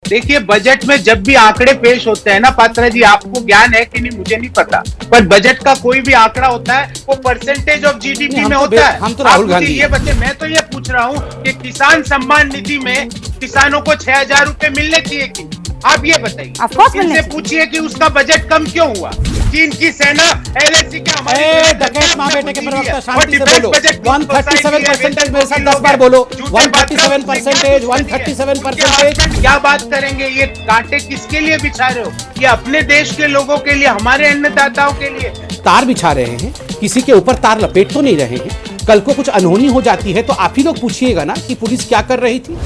देखिए, बजट में जब भी आंकड़े पेश होते हैं ना पात्रा जी, आपको ज्ञान है कि नहीं मुझे नहीं पता, पर बजट का कोई भी आंकड़ा होता है वो परसेंटेज ऑफ जीडीपी में होता है। हम तो राहुल गांधी ये बच्चे, मैं तो ये पूछ रहा हूँ कि किसान सम्मान निधि में किसानों को 6,000 रुपए मिलने चाहिए कि आप ये बताइए। इनसे पूछिए कि उसका बजट कम क्यों हुआ। चीन की सेना एलएसी के हमारे बेटे के प्रवक्ता शांति से बोलो। 137% मेरे साथ 10 बार बोलो। 137%, 137%। क्या बात करेंगे? ये कांटे किसके लिए बिछा रहे हो? ये अपने देश के लोगों के लिए, हमारे अन्नदाताओं के लिए तार बिछा रहे हैं, किसी के ऊपर तार लपेट तो नहीं रहे हैं। कल को कुछ अनहोनी हो जाती है तो आप ही लोग पूछिएगा ना कि पुलिस क्या कर रही थी।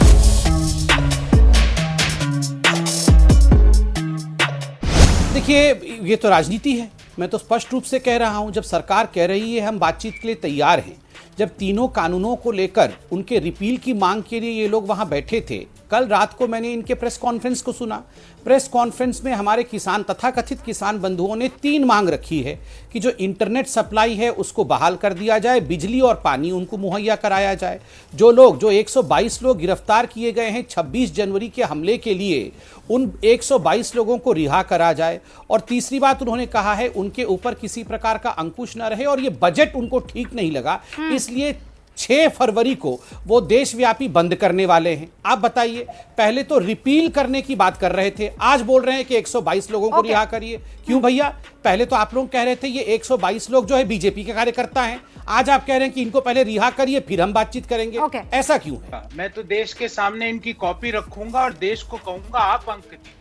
देखिए, ये तो राजनीति है। मैं तो स्पष्ट रूप से कह रहा हूं, जब सरकार कह रही है हम बातचीत के लिए तैयार हैं, जब तीनों कानूनों को लेकर उनके रिपील की मांग के लिए ये लोग वहां बैठे थे। कल रात को मैंने इनके प्रेस कॉन्फ्रेंस को सुना। प्रेस कॉन्फ्रेंस में हमारे किसान, तथाकथित किसान बंधुओं ने 3 मांग रखी है कि जो इंटरनेट सप्लाई है उसको बहाल कर दिया जाए, बिजली और पानी उनको मुहैया कराया जाए। जो 122 लोग गिरफ्तार किए गए हैं 26 जनवरी के हमले के लिए, उन 122 लोगों को रिहा करा जाए। और तीसरी बात उन्होंने कहा है उनके ऊपर किसी प्रकार का अंकुश न रहे, और ये बजट उनको ठीक नहीं लगा, इसलिए 6 फरवरी को वो देशव्यापी बंद करने वाले हैं। आप बताइए, पहले तो रिपील करने की बात कर रहे थे, आज बोल रहे हैं कि 122 लोगों को रिहा करिए। क्यों भैया? पहले तो आप लोग कह रहे थे ये 122 लोग जो है बीजेपी के कार्यकर्ता हैं, आज आप कह रहे हैं कि इनको पहले रिहा करिए फिर हम बातचीत करेंगे। ऐसा क्यों है? मैं तो देश के सामने इनकी कॉपी रखूंगा और देश को कहूंगा आप अंक दीजिए।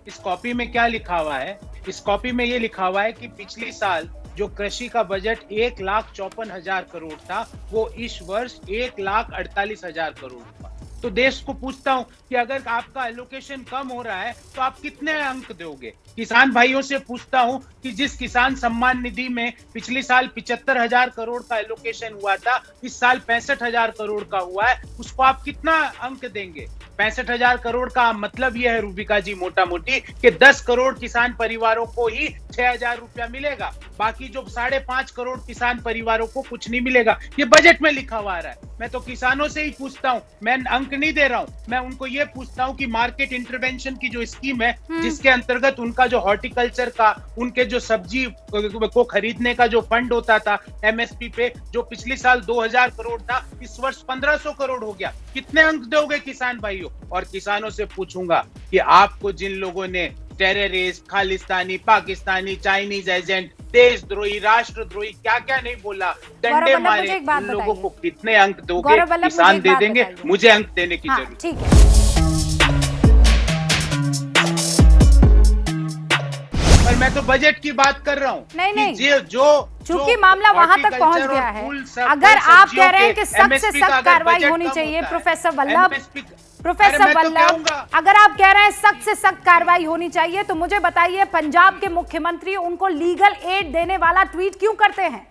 इस कॉपी में क्या लिखा हुआ है? इस कॉपी में ये लिखा हुआ है कि पिछले साल जो कृषि का बजट 1,54,000 करोड़ था, वो इस वर्ष 1,48,000 करोड़ हुआ। तो देश को पूछता हूं कि अगर आपका एलोकेशन कम हो रहा है तो आप कितने अंक दोगे? किसान भाइयों से पूछता हूं कि जिस किसान सम्मान निधि में पिछले साल 75,000 करोड़ का एलोकेशन हुआ था, इस साल 65,000 करोड़ का हुआ है, उसको आप कितना अंक देंगे? 65,000 करोड़ का मतलब यह है रूबिका जी, मोटा मोटी, कि 10 करोड़ किसान परिवारों को ही 6,000 रुपया मिलेगा, बाकी जो 5.5 करोड़ किसान परिवारों को कुछ नहीं मिलेगा। ये बजट में लिखा हुआ आ रहा है। मैं तो किसानों से ही पूछता हूँ, मैं अंक नहीं दे रहा हूँ, मैं उनको ये पूछता हूँ कि मार्केट इंटरवेंशन की जो स्कीम है, जिसके अंतर्गत उनका जो हॉर्टिकल्चर का, उनके जो सब्जी को खरीदने का जो फंड होता था एमएसपी पे, जो पिछले साल 2,000 करोड़ था, इस वर्ष 1,500 करोड़ हो गया। कितने अंक दोगे किसान भाइयों? और किसानों से पूछूंगा कि आपको जिन लोगों ने terrorist, Khalistani, Pakistani, Chinese agent, देशद्रोही, राष्ट्रद्रोही, क्या क्या नहीं बोला, डंडे मारे, उन लोगों को कितने अंक दोगे? किसान दे देंगे, मुझे अंक देने की जरूरत। ठीक है, पर मैं तो बजट की बात कर रहा हूँ। नहीं, जो चूंकि मामला वहां तक पहुंच गया है, अगर आप कह रहे हैं कि सख्त से सख्त कार्रवाई होनी चाहिए, प्रोफेसर वल्लभ, अगर आप कह रहे हैं सख्त से सख्त कार्रवाई होनी चाहिए, तो मुझे बताइए, पंजाब के मुख्यमंत्री उनको लीगल एड देने वाला ट्वीट क्यों करते हैं?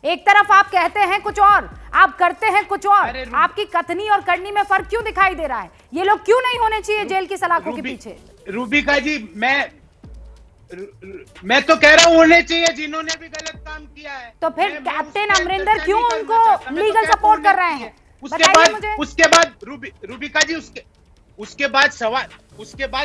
एक तरफ आप कहते हैं कुछ और, आप करते हैं कुछ और, आपकी कथनी और करनी में फर्क क्यों दिखाई दे रहा है? ये लोग क्यों नहीं होने चाहिए जेल की सलाखों के पीछे? रूबिका जी, मैं तो कह रहा हूं होने चाहिए, जिन्होंने भी गलत काम किया है। तो फिर कैप्टन अमरिंदर क्यों उनको लीगल सपोर्ट कर रहे हैं? उसके बाद रूबिका जी, उसके बाद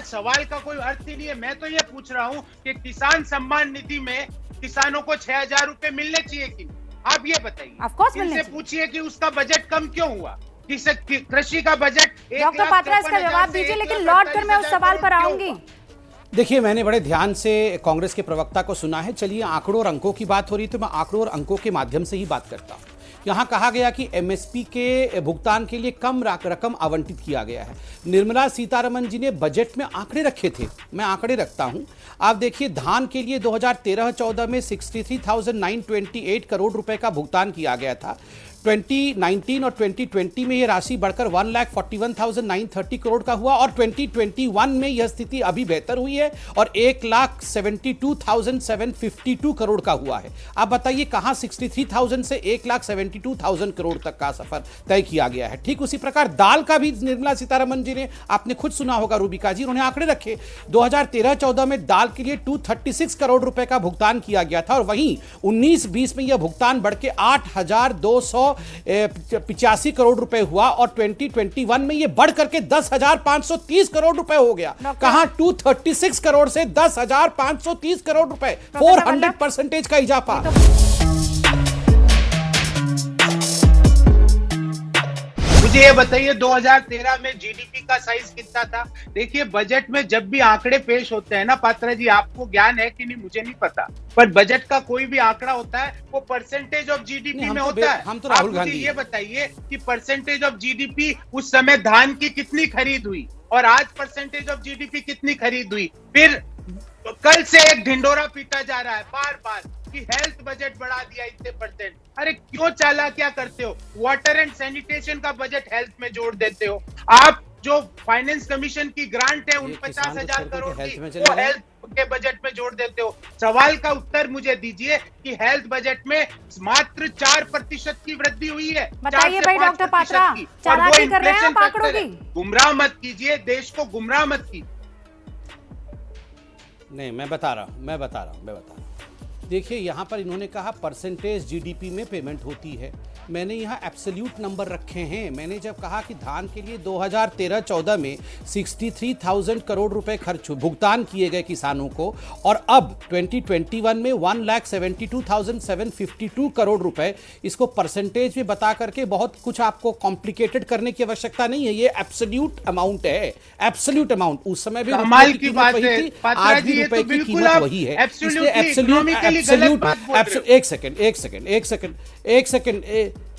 सवाल का कोई अर्थ ही नहीं है। मैं तो ये पूछ रहा हूँ कि किसान सम्मान निधि में किसानों को 6,000 रुपए मिलने चाहिए कि नहीं? आप ये बताइए। इनसे पूछिए कि उसका बजट कम क्यों हुआ, कृषि का बजट। डॉक्टर पात्रा, इसका जवाब दीजिए, लेकिन लौट कर मैं उस सवाल पर आऊंगी। देखिए, मैंने बड़े ध्यान से कांग्रेस के प्रवक्ता को सुना है। चलिए, आंकड़ों और अंकों की बात हो रही, तो मैं आंकड़ों और अंकों के माध्यम से ही बात करता हूँ। यहाँ कहा गया कि एमएसपी के भुगतान के लिए कम रकम आवंटित किया गया है। निर्मला सीतारमण जी ने बजट में आंकड़े रखे थे, मैं आंकड़े रखता हूँ। आप देखिए, धान के लिए 2013-14 में 63,928 करोड़ रुपए का भुगतान किया गया था। 2019 और 2020 में यह राशि बढ़कर 1,41,930 करोड़ का हुआ, और 2021 में यह स्थिति अभी बेहतर हुई है और 1,72,752 करोड़ का हुआ है। आप बताइए, कहां 63,000 से 1,72,000 करोड़ तक का सफर तय किया गया है। ठीक उसी प्रकार दाल का भी निर्मला सीतारमण जी ने, आपने खुद सुना होगा रूबिका जी, उन्होंने आंकड़े रखे। 2013-14 में दाल के लिए 236 करोड़ रुपए का भुगतान किया गया था, और वहीं 19-20 में यह भुगतान बढ़ के 8,200 985 करोड़ रुपए हुआ और 2021 में ये बढ़ करके 10,530 करोड़ रुपए हो गया। कहां 236 करोड़ से 10,530 करोड़ रुपए, 400% का इजाफा। मुझे ये बताइए 2013 में जीडीपी का साइज कितना था? देखिए बजट में जब भी आंकड़े पेश होते हैं ना पात्रा जी, आपको ज्ञान है कि नहीं मुझे नहीं पता, पर बजट का कोई भी आंकड़ा होता है वो परसेंटेज ऑफ जीडीपी में होता है। हम तो आप राहुल मुझे गांधी ये बताइए कि परसेंटेज ऑफ जीडीपी उस समय धान की कितनी खरीद हुई और आज परसेंटेज ऑफ जीडीपी कितनी खरीद हुई? फिर कल से एक ढिंडोरा पीटा जा रहा है बार बार कि हेल्थ बजट बढ़ा दिया इतने %। अरे क्यों चालाकियां करते हो? वाटर एंड सैनिटेशन का बजट हेल्थ में जोड़ देते हो। आप जो फाइनेंस कमीशन की ग्रांट है उन 50,000 करोड़ की वो हेल्थ के बजट में जोड़ देते हो। सवाल का उत्तर मुझे दीजिए कि हेल्थ बजट में मात्र 4% की वृद्धि हुई है। बताइए भाई डॉक्टर पात्रा, चालाकी कर रहे हैं आप आंकड़ों की? गुमराह मत कीजिए, देश को गुमराह मत कीजिए। नहीं, मैं बता रहा हूं। देखिए यहां पर इन्होंने कहा परसेंटेज जीडीपी में पेमेंट होती है, मैंने यहाँ एब्सोल्यूट नंबर रखे हैं। मैंने जब कहा कि धान के लिए 2013-14 में 63,000 करोड़ रुपए खर्च भुगतान किए गए किसानों को, और अब 2021 में 1,72,752 करोड़ रुपए, इसको परसेंटेज में बता करके बहुत कुछ आपको कॉम्प्लिकेटेड करने की आवश्यकता नहीं है। ये एब्सोल्यूट अमाउंट है, एब्सोल्यूट अमाउंट। उस समय भी कमाल की बात है, आज भी रुपए की कीमत वही है। एक सेकंड,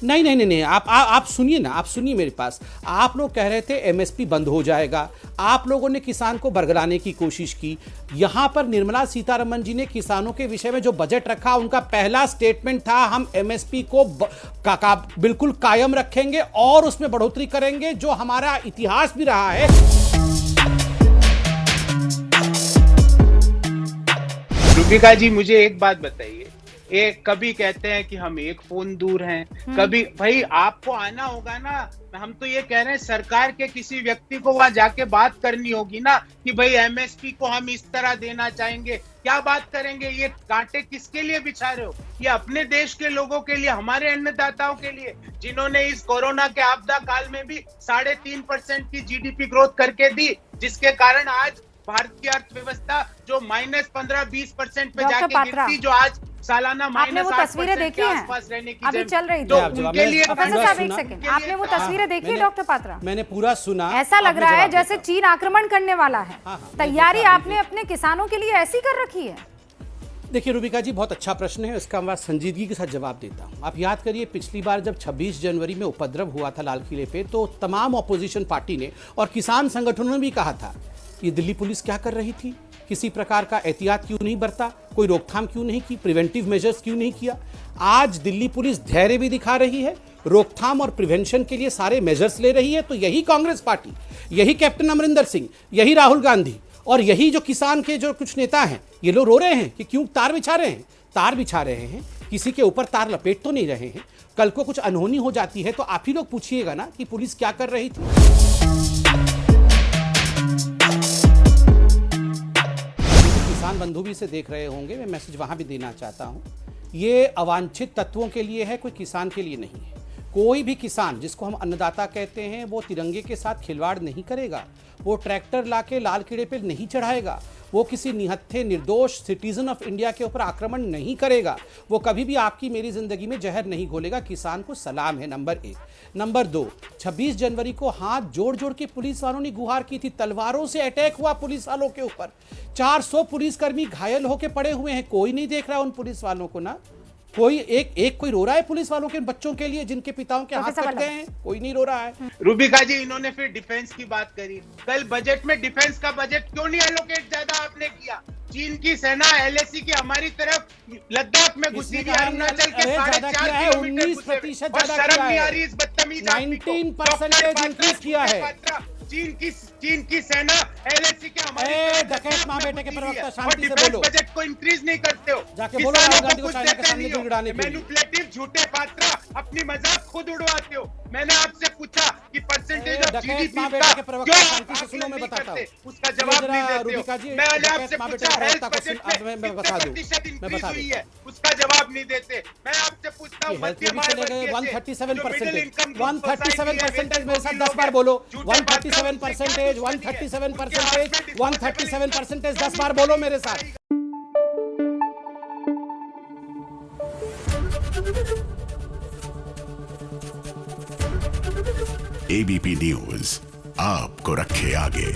नहीं, आप सुनिए ना, आप सुनिए मेरे पास। आप लोग कह रहे थे एमएसपी बंद हो जाएगा, आप लोगों ने किसान को बरगलाने की कोशिश की। यहां पर निर्मला सीतारमण जी ने किसानों के विषय में जो बजट रखा, उनका पहला स्टेटमेंट था हम एमएसपी को बिल्कुल कायम रखेंगे और उसमें बढ़ोतरी करेंगे, जो हमारा इतिहास भी रहा है। रूबिका जी मुझे एक बात बताइए, कभी कहते हैं कि हम एक फोन दूर हैं, कभी भाई आपको आना होगा ना। हम तो ये कह रहे हैं सरकार के किसी व्यक्ति को वहां जाके बात करनी होगी ना कि भाई एमएसपी को हम इस तरह देना चाहेंगे। क्या बात करेंगे? ये कांटे किसके लिए बिछा रहे हो? ये अपने देश के लोगों के लिए, हमारे अन्नदाताओं के लिए, जिन्होंने इस कोरोना के आपदा काल में भी 3.5% की जीडीपी ग्रोथ करके दी, जिसके कारण आज भारत की अर्थव्यवस्था जो -15-20% पे जाके गिरती, जो आज सालाना -8% के आसपास रहने की अभी चल रही थी। तो उनके लिए प्रोफेसर साहब एक सेकंड, आपने वो तस्वीरें देखी डॉक्टर पात्रा? मैंने पूरा सुना। ऐसा लग रहा है जैसे चीन आक्रमण करने वाला है। तैयारी आपने अपने किसानों के लिए ऐसी कर रखी है? देखिए रूबिका जी, बहुत अच्छा प्रश्न है, इसका मैं संजीदगी के साथ जवाब देता हूं। आप याद करिए पिछली बार जब 26 जनवरी में उपद्रव हुआ था लाल किले पे, तो तमाम ऑपोजिशन पार्टी ने और किसान संगठनों ने भी कहा था ये दिल्ली पुलिस क्या कर रही थी, किसी प्रकार का एहतियात क्यों नहीं बरता, कोई रोकथाम क्यों नहीं की, प्रिवेंटिव मेजर्स क्यों नहीं किया। आज दिल्ली पुलिस धैर्य भी दिखा रही है, रोकथाम और प्रिवेंशन के लिए सारे मेजर्स ले रही है। तो यही कांग्रेस पार्टी, यही कैप्टन अमरिंदर सिंह, यही राहुल गांधी और यही जो किसान के जो कुछ नेता हैं, ये लोग रो रहे हैं कि क्यों तार बिछा रहे हैं। तार बिछा रहे हैं, किसी के ऊपर तार लपेट तो नहीं रहे हैं। कल को कुछ अनहोनी हो जाती है तो आप ही लोग पूछिएगा ना कि पुलिस क्या कर रही थी। किसान बंधु भी इसे देख रहे होंगे, मैं मैसेज वहां भी देना चाहता हूं, ये अवांछित तत्वों के लिए है, कोई किसान के लिए नहीं है। कोई भी किसान जिसको हम अन्नदाता कहते हैं वो तिरंगे के साथ खिलवाड़ नहीं करेगा, वो ट्रैक्टर लाके लाल किले पे नहीं चढ़ाएगा, वो किसी निहत्थे निर्दोष सिटीजन ऑफ इंडिया के ऊपर आक्रमण नहीं करेगा, वो कभी भी आपकी मेरी जिंदगी में जहर नहीं घोलेगा। किसान को सलाम है, नंबर 1। नंबर 2, 26 जनवरी को हाथ जोड़ जोड़ के पुलिस वालों ने गुहार की थी, तलवारों से अटैक हुआ पुलिस वालों के ऊपर, 400 पुलिसकर्मी घायल होकर पड़े हुए हैं, कोई नहीं देख रहा उन पुलिस वालों को ना। कोई कोई रो रहा है पुलिस वालों के बच्चों के लिए जिनके पिताओं के हाथ कट गए हैं? कोई नहीं रो रहा है। रूबिका जी, इन्होंने फिर डिफेंस की बात करी। कल बजट में डिफेंस का बजट क्यों नहीं एलोकेट ज्यादा आपने किया? चीन की सेना एलएसी की हमारी तरफ लद्दाख में घुसी हुई, अरुणाचल के 4.5 किलोमीटर घुसे, और शर्म नहीं आ रही इस बदतमीज आदमी को। 19% इंक्रीज किया है। चीन की सेना एलएसी के हमारे डकैत मां बेटे के प्रवक्ता, शांति से बोलो। बजट को इंक्रीज नहीं करते हो, जाके बोलो राहुल गांधी को चाइना के सामने क्यों उड़ाने के लिए। मैनिपुलेटिव झूठे पात्रा, अपनी मजाक खुद उड़वाते हो। मैंने आपसे पूछा कि परसेंटेज ऑफ डकैत जीडीपी माँ का बेटे के प्रवक्ता, क्यों शांति से सुनो, मैं नहीं बताता करते? हूँ। उसका ये जवाब जरा नहीं देते रूबिका हो। जी, मैंने डकैत आपसे माँ बेटे पूछा के हेल्थ प्रवक्ता को बजट अब मैं में बता कितने दूं, प्रतिशत मैं इंक्रीज बता हुई देता है, हूँ। उसका जवाब नहीं देते। मैं आपसे पूछता हूँ ये हेल्थ में मध्यम भी आय चले गए वर्गीय से, 137%, जो मिडिल इनकम 137% मेरे साथ 10 बार बोलो, 137%, 137%, 137%, 10 बार बोलो मेरे साथ। एबीपी न्यूज आपको रखे आगे।